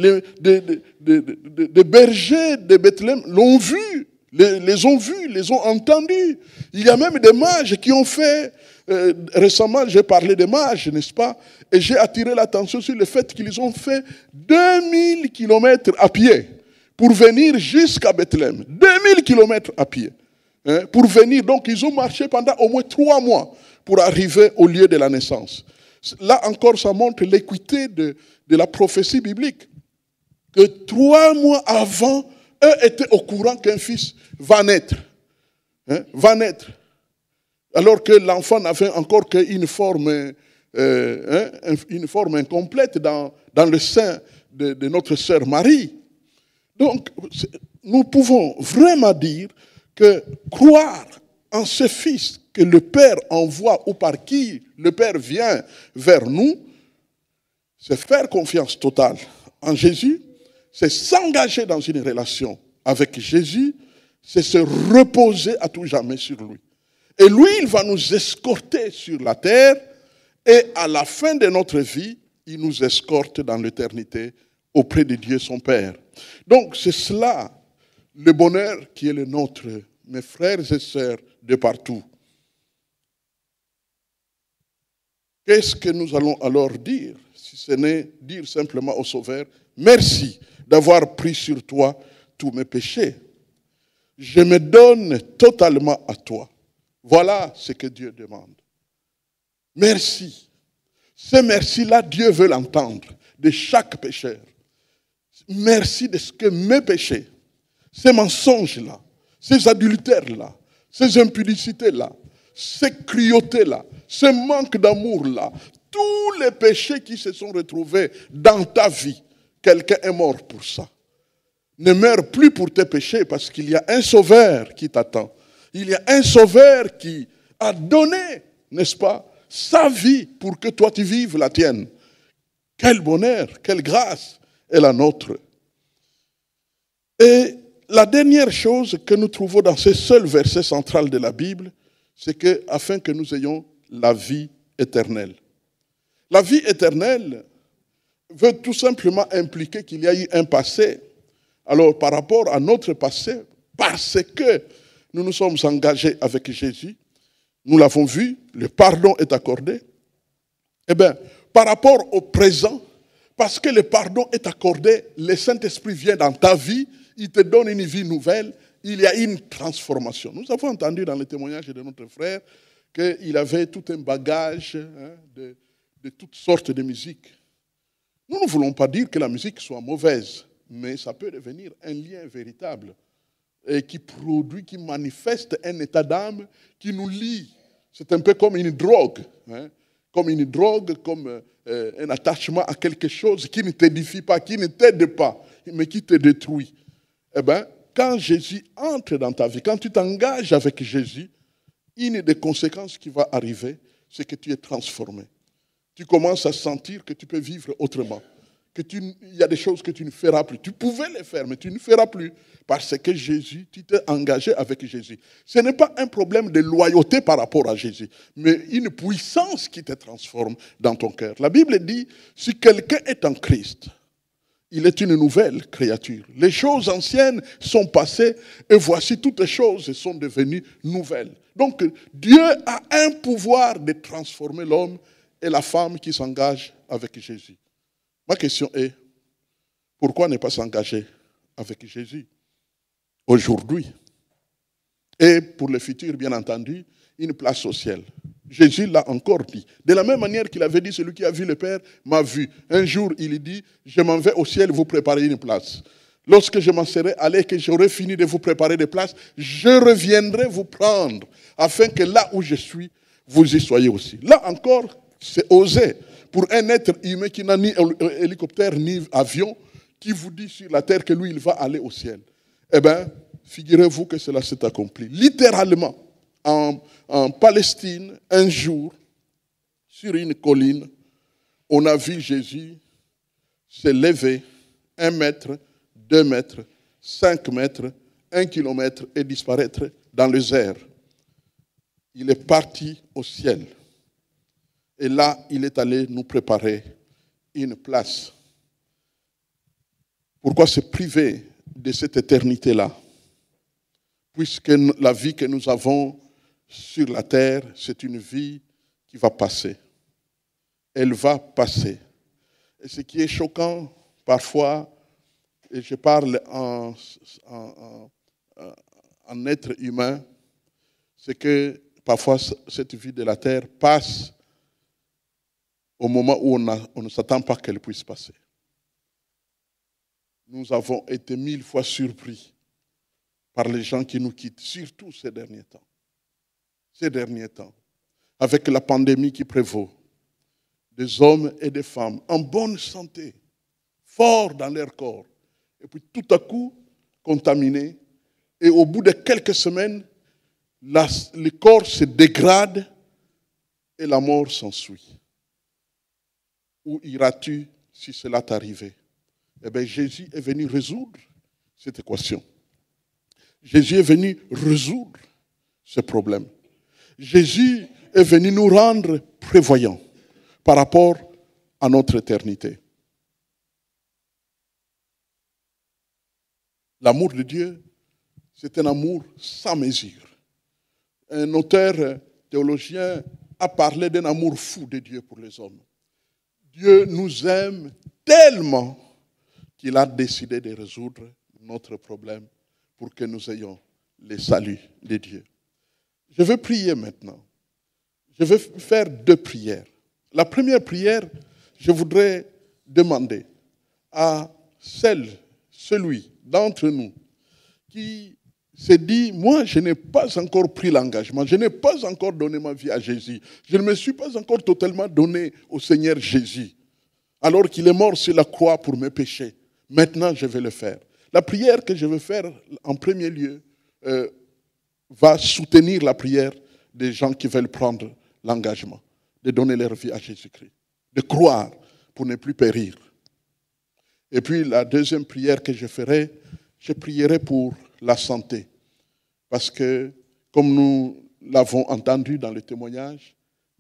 bergers de Bethléem l'ont vu. Les ont vus, les ont entendus. Il y a même des mages qui ont fait, récemment j'ai parlé des mages, n'est-ce pas? Et j'ai attiré l'attention sur le fait qu'ils ont fait 2000 kilomètres à pied pour venir jusqu'à Bethléem. 2000 kilomètres à pied. Pour venir, donc ils ont marché pendant au moins 3 mois pour arriver au lieu de la naissance. Là encore, ça montre l'équité de la prophétie biblique. Que 3 mois avant, eux étaient au courant qu'un fils va naître. Va naître. Alors que l'enfant n'avait encore qu'une forme, une forme incomplète dans le sein de notre sœur Marie. Donc, nous pouvons vraiment dire que croire en ce fils que le Père envoie ou par qui le Père vient vers nous, c'est faire confiance totale en Jésus, c'est s'engager dans une relation avec Jésus, c'est se reposer à tout jamais sur lui. Et lui, il va nous escorter sur la terre et à la fin de notre vie, il nous escorte dans l'éternité auprès de Dieu son Père. Donc c'est cela, le bonheur qui est le nôtre, mes frères et sœurs de partout. Qu'est-ce que nous allons alors dire, si ce n'est dire simplement au Sauveur, merci d'avoir pris sur toi tous mes péchés. Je me donne totalement à toi. Voilà ce que Dieu demande. Merci. Ce merci-là, Dieu veut l'entendre de chaque pécheur. Merci de ce que mes péchés, ces mensonges-là, ces adultères-là, ces impudicités-là, ces cruautés-là, ce manque d'amour-là, tous les péchés qui se sont retrouvés dans ta vie, quelqu'un est mort pour ça. Ne meurs plus pour tes péchés parce qu'il y a un sauveur qui t'attend. Il y a un sauveur qui a donné, n'est-ce pas, sa vie pour que toi tu vives la tienne. Quel bonheur, quelle grâce est la nôtre. Et la dernière chose que nous trouvons dans ce seul verset central de la Bible, c'est que afin que nous ayons la vie éternelle. La vie éternelle veut tout simplement impliquer qu'il y a eu un passé. Alors, par rapport à notre passé, parce que nous nous sommes engagés avec Jésus, nous l'avons vu, le pardon est accordé. Eh bien, par rapport au présent, parce que le pardon est accordé, le Saint-Esprit vient dans ta vie, il te donne une vie nouvelle, il y a une transformation. Nous avons entendu dans le témoignage de notre frère qu'il avait tout un bagage de toutes sortes de musique. Nous ne voulons pas dire que la musique soit mauvaise, mais ça peut devenir un lien véritable et qui produit, qui manifeste un état d'âme qui nous lie. C'est un peu comme une drogue, comme une drogue, comme un attachement à quelque chose qui ne t'édifie pas, qui ne t'aide pas, mais qui te détruit. Eh bien, quand Jésus entre dans ta vie, quand tu t'engages avec Jésus, une des conséquences qui va arriver, c'est que tu es transformé. Tu commences à sentir que tu peux vivre autrement. Il y a des choses que tu ne feras plus. Tu pouvais les faire, mais tu ne feras plus. Parce que Jésus, tu t'es engagé avec Jésus. Ce n'est pas un problème de loyauté par rapport à Jésus, mais une puissance qui te transforme dans ton cœur. La Bible dit, si quelqu'un est en Christ, il est une nouvelle créature. Les choses anciennes sont passées et voici toutes les choses sont devenues nouvelles. Donc Dieu a un pouvoir de transformer l'homme et la femme qui s'engage avec Jésus. Ma question est, pourquoi ne pas s'engager avec Jésus aujourd'hui? Et pour le futur, bien entendu, une place au ciel. Jésus l'a encore dit. De la même manière qu'il avait dit, celui qui a vu le Père m'a vu. Un jour, il dit, je m'en vais au ciel vous préparer une place. Lorsque je m'en serai allé et que j'aurai fini de vous préparer des places, je reviendrai vous prendre, afin que là où je suis, vous y soyez aussi. Là encore, c'est osé. Pour un être humain qui n'a ni hélicoptère ni avion, qui vous dit sur la terre que lui, il va aller au ciel. Eh bien, figurez-vous que cela s'est accompli. Littéralement, en Palestine, un jour, sur une colline, on a vu Jésus se lever 1 mètre, 2 mètres, 5 mètres, 1 kilomètre et disparaître dans les airs. Il est parti au ciel. Et là, il est allé nous préparer une place. Pourquoi se priver de cette éternité-là? Puisque la vie que nous avons sur la terre, c'est une vie qui va passer. Elle va passer. Et ce qui est choquant, parfois, et je parle en être humain, c'est que parfois cette vie de la terre passe au moment où on ne s'attend pas qu'elle puisse passer. Nous avons été 1000 fois surpris par les gens qui nous quittent, surtout ces derniers temps. Ces derniers temps, avec la pandémie qui prévaut, des hommes et des femmes en bonne santé, forts dans leur corps, et puis tout à coup contaminés, et au bout de quelques semaines, le corps se dégrade et la mort s'ensuit. Où iras-tu si cela t'arrivait? Eh bien, Jésus est venu résoudre cette équation. Jésus est venu résoudre ce problème. Jésus est venu nous rendre prévoyants par rapport à notre éternité. L'amour de Dieu, c'est un amour sans mesure. Un auteur théologien a parlé d'un amour fou de Dieu pour les hommes. Dieu nous aime tellement qu'il a décidé de résoudre notre problème pour que nous ayons le salut de Dieu. Je vais prier maintenant. Je vais faire 2 prières. La première prière, je voudrais demander à celui d'entre nous qui s'est dit, moi, je n'ai pas encore pris l'engagement, je n'ai pas encore donné ma vie à Jésus. Je ne me suis pas encore totalement donné au Seigneur Jésus, alors qu'il est mort sur la croix pour mes péchés. Maintenant, je vais le faire. La prière que je vais faire en premier lieu va soutenir la prière des gens qui veulent prendre l'engagement de donner leur vie à Jésus-Christ, de croire pour ne plus périr. Et puis la deuxième prière que je ferai, je prierai pour la santé. Parce que, comme nous l'avons entendu dans le témoignage,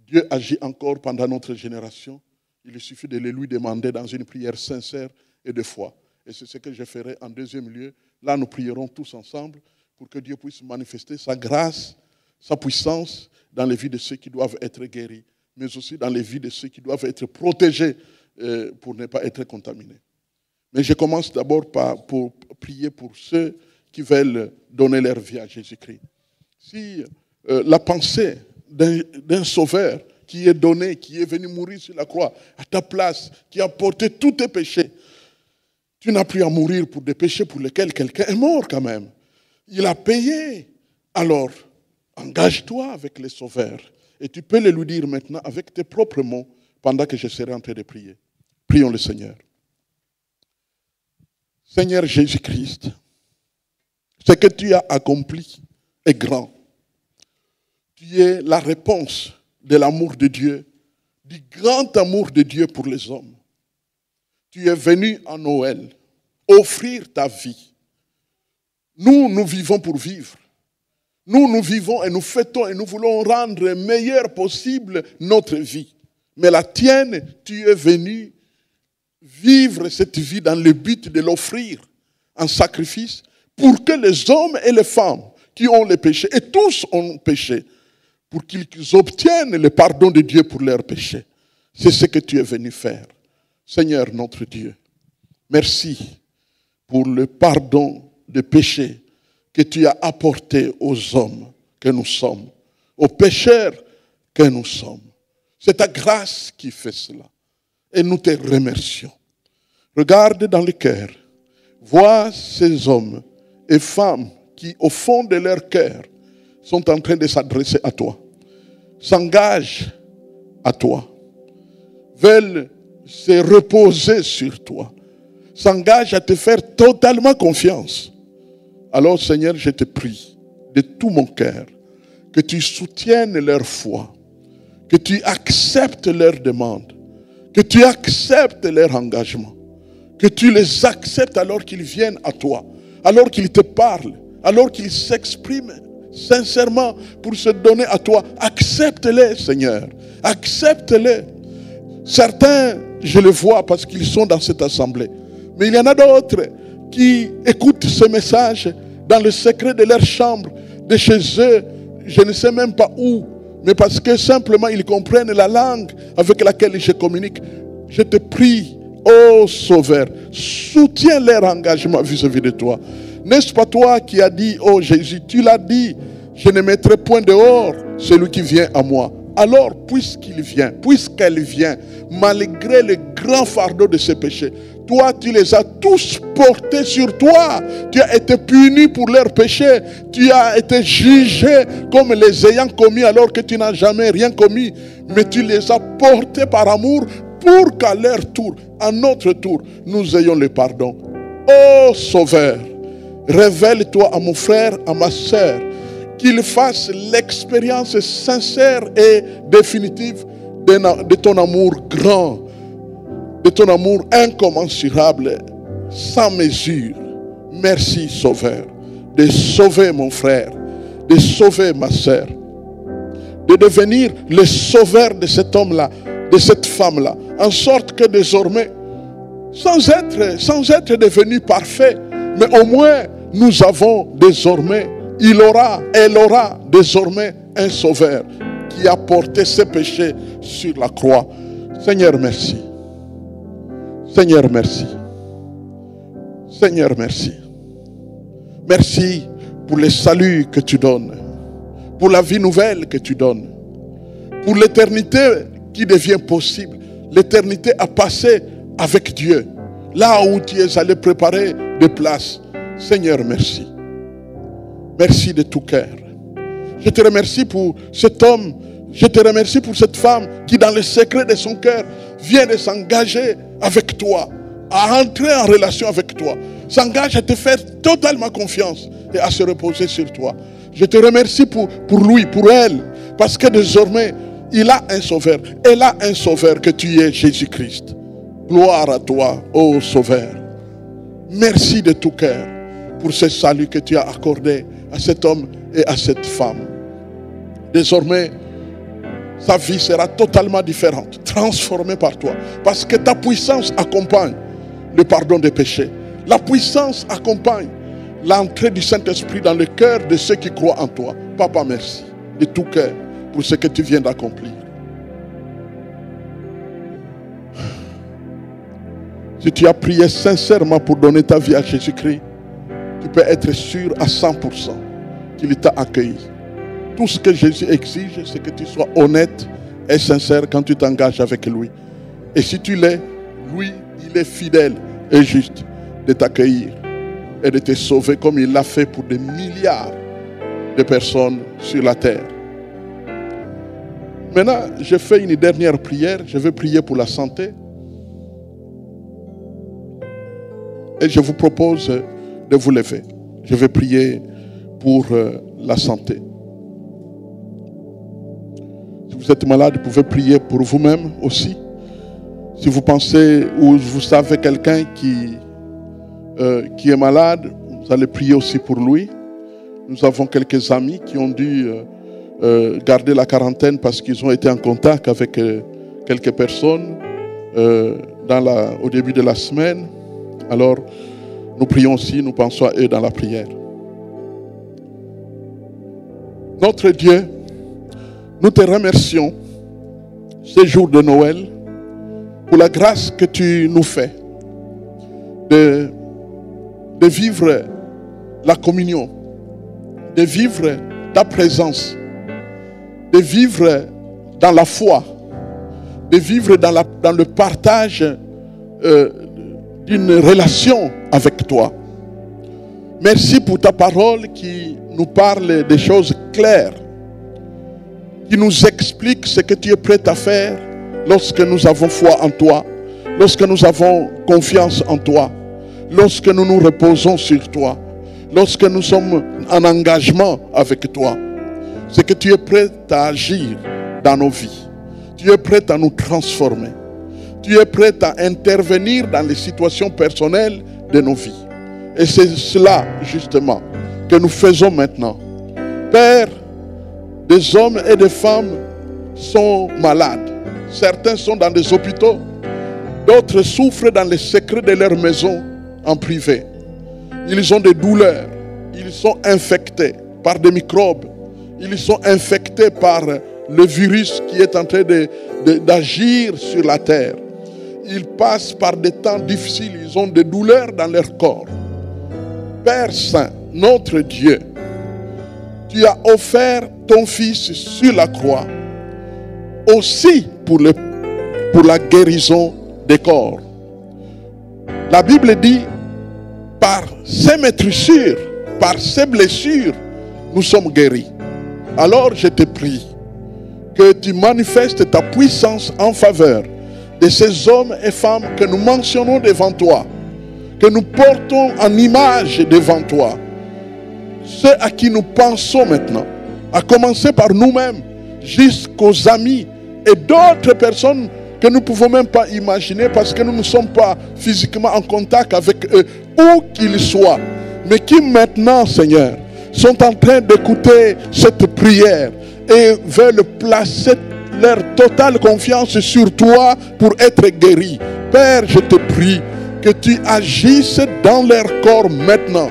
Dieu agit encore pendant notre génération. Il suffit de le lui demander dans une prière sincère et de foi. Et c'est ce que je ferai en deuxième lieu. Là, nous prierons tous ensemble pour que Dieu puisse manifester sa grâce, sa puissance dans les vies de ceux qui doivent être guéris, mais aussi dans les vies de ceux qui doivent être protégés pour ne pas être contaminés. Mais je commence d'abord pour prier pour ceux qui veulent donner leur vie à Jésus-Christ. Si la pensée d'un sauveur qui est donné, qui est venu mourir sur la croix à ta place, qui a porté tous tes péchés, tu n'as plus à mourir pour des péchés pour lesquels quelqu'un est mort quand même. Il a payé. Alors, engage-toi avec les sauveurs. Et tu peux le lui dire maintenant avec tes propres mots pendant que je serai en train de prier. Prions le Seigneur. Seigneur Jésus-Christ, ce que tu as accompli est grand. Tu es la réponse de l'amour de Dieu, du grand amour de Dieu pour les hommes. Tu es venu en Noël offrir ta vie. Nous, nous vivons pour vivre. Nous vivons et nous fêtons et nous voulons rendre meilleure possible notre vie. Mais la tienne, tu es venu vivre cette vie dans le but de l'offrir en sacrifice pour que les hommes et les femmes qui ont le péché, et tous ont péché, pour qu'ils obtiennent le pardon de Dieu pour leurs péchés. C'est ce que tu es venu faire. Seigneur notre Dieu, merci pour le pardon des péchés que tu as apporté aux hommes que nous sommes, aux pécheurs que nous sommes. C'est ta grâce qui fait cela. Et nous te remercions. Regarde dans le cœur. Vois ces hommes et femmes qui, au fond de leur cœur, sont en train de s'adresser à toi, s'engagent à toi, veulent se reposer sur toi, s'engagent à te faire totalement confiance. Alors, Seigneur, je te prie de tout mon cœur que tu soutiennes leur foi, que tu acceptes leurs demandes, que tu acceptes leur engagement, que tu les acceptes alors qu'ils viennent à toi, alors qu'ils te parlent, alors qu'ils s'expriment sincèrement pour se donner à toi. Accepte-les, Seigneur. Accepte-les. Certains, je les vois parce qu'ils sont dans cette assemblée. Mais il y en a d'autres qui écoutent ce message dans le secret de leur chambre, de chez eux, je ne sais même pas où, mais parce que simplement ils comprennent la langue avec laquelle je communique. Je te prie, ô Sauveur, soutiens leur engagement vis-à-vis de toi. N'est-ce pas toi qui as dit, ô Jésus, tu l'as dit, je ne mettrai point dehors celui qui vient à moi. Alors, puisqu'il vient, puisqu'elle vient, malgré le grand fardeau de ses péchés, toi, tu les as tous portés sur toi. Tu as été puni pour leurs péchés. Tu as été jugé comme les ayant commis alors que tu n'as jamais rien commis. Mais tu les as portés par amour pour qu'à leur tour, à notre tour, nous ayons le pardon. Ô Sauveur, révèle-toi à mon frère, à ma sœur, qu'il fasse l'expérience sincère et définitive de ton amour grand, de ton amour incommensurable, sans mesure. Merci, Sauveur, de sauver mon frère, de sauver ma sœur, de devenir le sauveur de cet homme-là, de cette femme-là, en sorte que désormais, sans être devenu parfait, mais au moins nous avons désormais, elle aura désormais un sauveur qui a porté ses péchés sur la croix. Seigneur, merci. Seigneur, merci. Seigneur, merci. Merci pour le salut que tu donnes, pour la vie nouvelle que tu donnes, pour l'éternité qui devient possible, l'éternité à passer avec Dieu, là où tu es allé préparer des places. Seigneur, merci. Merci de tout cœur. Je te remercie pour cet homme. Je te remercie pour cette femme qui, dans le secret de son cœur, vient de s'engager avec toi, à entrer en relation avec toi, s'engage à te faire totalement confiance et à se reposer sur toi. Je te remercie pour lui, pour elle, parce que désormais, il a un sauveur. Elle a un sauveur que tu es, Jésus-Christ. Gloire à toi, ô Sauveur. Merci de tout cœur pour ce salut que tu as accordé à cet homme et à cette femme. Désormais, sa vie sera totalement différente, transformée par toi. Parce que ta puissance accompagne le pardon des péchés. La puissance accompagne l'entrée du Saint-Esprit dans le cœur de ceux qui croient en toi. Papa, merci de tout cœur pour ce que tu viens d'accomplir. Si tu as prié sincèrement pour donner ta vie à Jésus-Christ, tu peux être sûr à 100% qu'il t'a accueilli. Tout ce que Jésus exige, c'est que tu sois honnête et sincère quand tu t'engages avec lui. Et si tu l'es, lui, il est fidèle et juste de t'accueillir et de te sauver comme il l'a fait pour des milliards de personnes sur la terre. Maintenant, je fais une dernière prière. Je vais prier pour la santé. Et je vous propose de vous lever. Je vais prier pour la santé. Si vous êtes malade, vous pouvez prier pour vous-même aussi. Si vous pensez ou vous savez quelqu'un qui est malade, vous allez prier aussi pour lui. Nous avons quelques amis qui ont dû garder la quarantaine parce qu'ils ont été en contact avec quelques personnes au début de la semaine. Alors, nous prions aussi, nous pensons à eux dans la prière. Notre Dieu, nous te remercions ce jour de Noël pour la grâce que tu nous fais de vivre la communion, de vivre ta présence, de vivre dans la foi, de vivre dans le partage d'une relation avec toi. Merci pour ta parole qui nous parle des choses claires, qui nous explique ce que tu es prêt à faire lorsque nous avons foi en toi, lorsque nous avons confiance en toi, lorsque nous nous reposons sur toi, lorsque nous sommes en engagement avec toi. C'est que tu es prêt à agir dans nos vies. Tu es prêt à nous transformer. Tu es prêt à intervenir dans les situations personnelles de nos vies. Et c'est cela, justement, que nous faisons maintenant. Père, des hommes et des femmes sont malades. Certains sont dans des hôpitaux. D'autres souffrent dans les secrets de leur maison en privé. Ils ont des douleurs. Ils sont infectés par des microbes. Ils sont infectés par le virus qui est en train d'agir sur la terre. Ils passent par des temps difficiles. Ils ont des douleurs dans leur corps. Père Saint, notre Dieu, tu as offert ton Fils sur la croix aussi pour la guérison des corps. La Bible dit, par ces meurtrissures, par ces blessures, nous sommes guéris. Alors je te prie que tu manifestes ta puissance en faveur de ces hommes et femmes que nous mentionnons devant toi, que nous portons en image devant toi, ceux à qui nous pensons maintenant, à commencer par nous-mêmes, jusqu'aux amis et d'autres personnes que nous ne pouvons même pas imaginer parce que nous ne sommes pas physiquement en contact avec eux, où qu'ils soient, mais qui maintenant, Seigneur, sont en train d'écouter cette prière et veulent placer leur totale confiance sur toi pour être guéris. Père, je te prie que tu agisses dans leur corps maintenant,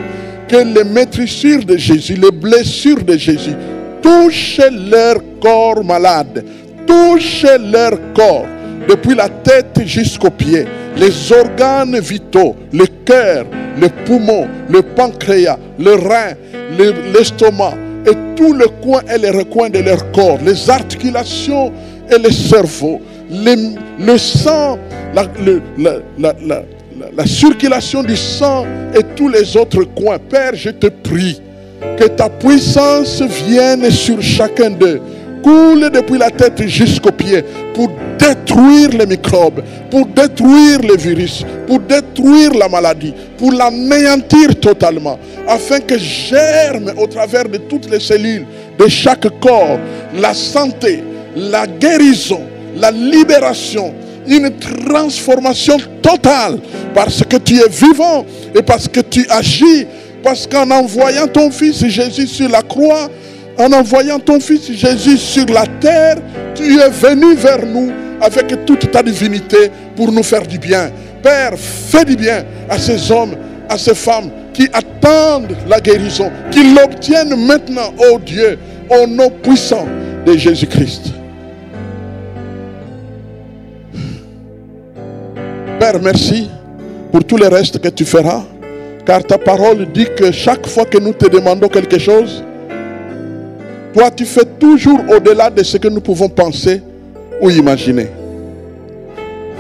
que les meurtrissures de Jésus, les blessures de Jésus touchent leur corps malade, touchent leur corps depuis la tête jusqu'aux pieds, les organes vitaux, le cœur, le poumon, le pancréas, le rein, l'estomac et tout le coin et les recoins de leur corps, les articulations et le cerveau, le sang, la circulation du sang et tous les autres coins. Père, je te prie Que ta puissance vienne sur chacun d'eux, coule depuis la tête jusqu'aux pieds pour détruire les microbes, pour détruire les virus, pour détruire la maladie, pour l'anéantir totalement, afin que germe au travers de toutes les cellules de chaque corps la santé, la guérison, la libération, une transformation totale, parce que tu es vivant et parce que tu agis, parce qu'en envoyant ton Fils Jésus sur la croix, en envoyant ton Fils Jésus sur la terre, tu es venu vers nous avec toute ta divinité pour nous faire du bien. Père, fais du bien à ces hommes, à ces femmes qui attendent la guérison, qui l'obtiennent maintenant, ô Dieu, au nom puissant de Jésus-Christ. Père, merci pour tout le reste que tu feras, car ta parole dit que chaque fois que nous te demandons quelque chose, toi tu fais toujours au-delà de ce que nous pouvons penser ou imaginer.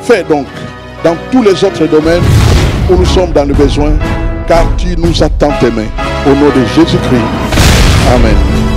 Fais donc dans tous les autres domaines où nous sommes dans le besoin, car tu nous as tant aimés. Au nom de Jésus-Christ. Amen.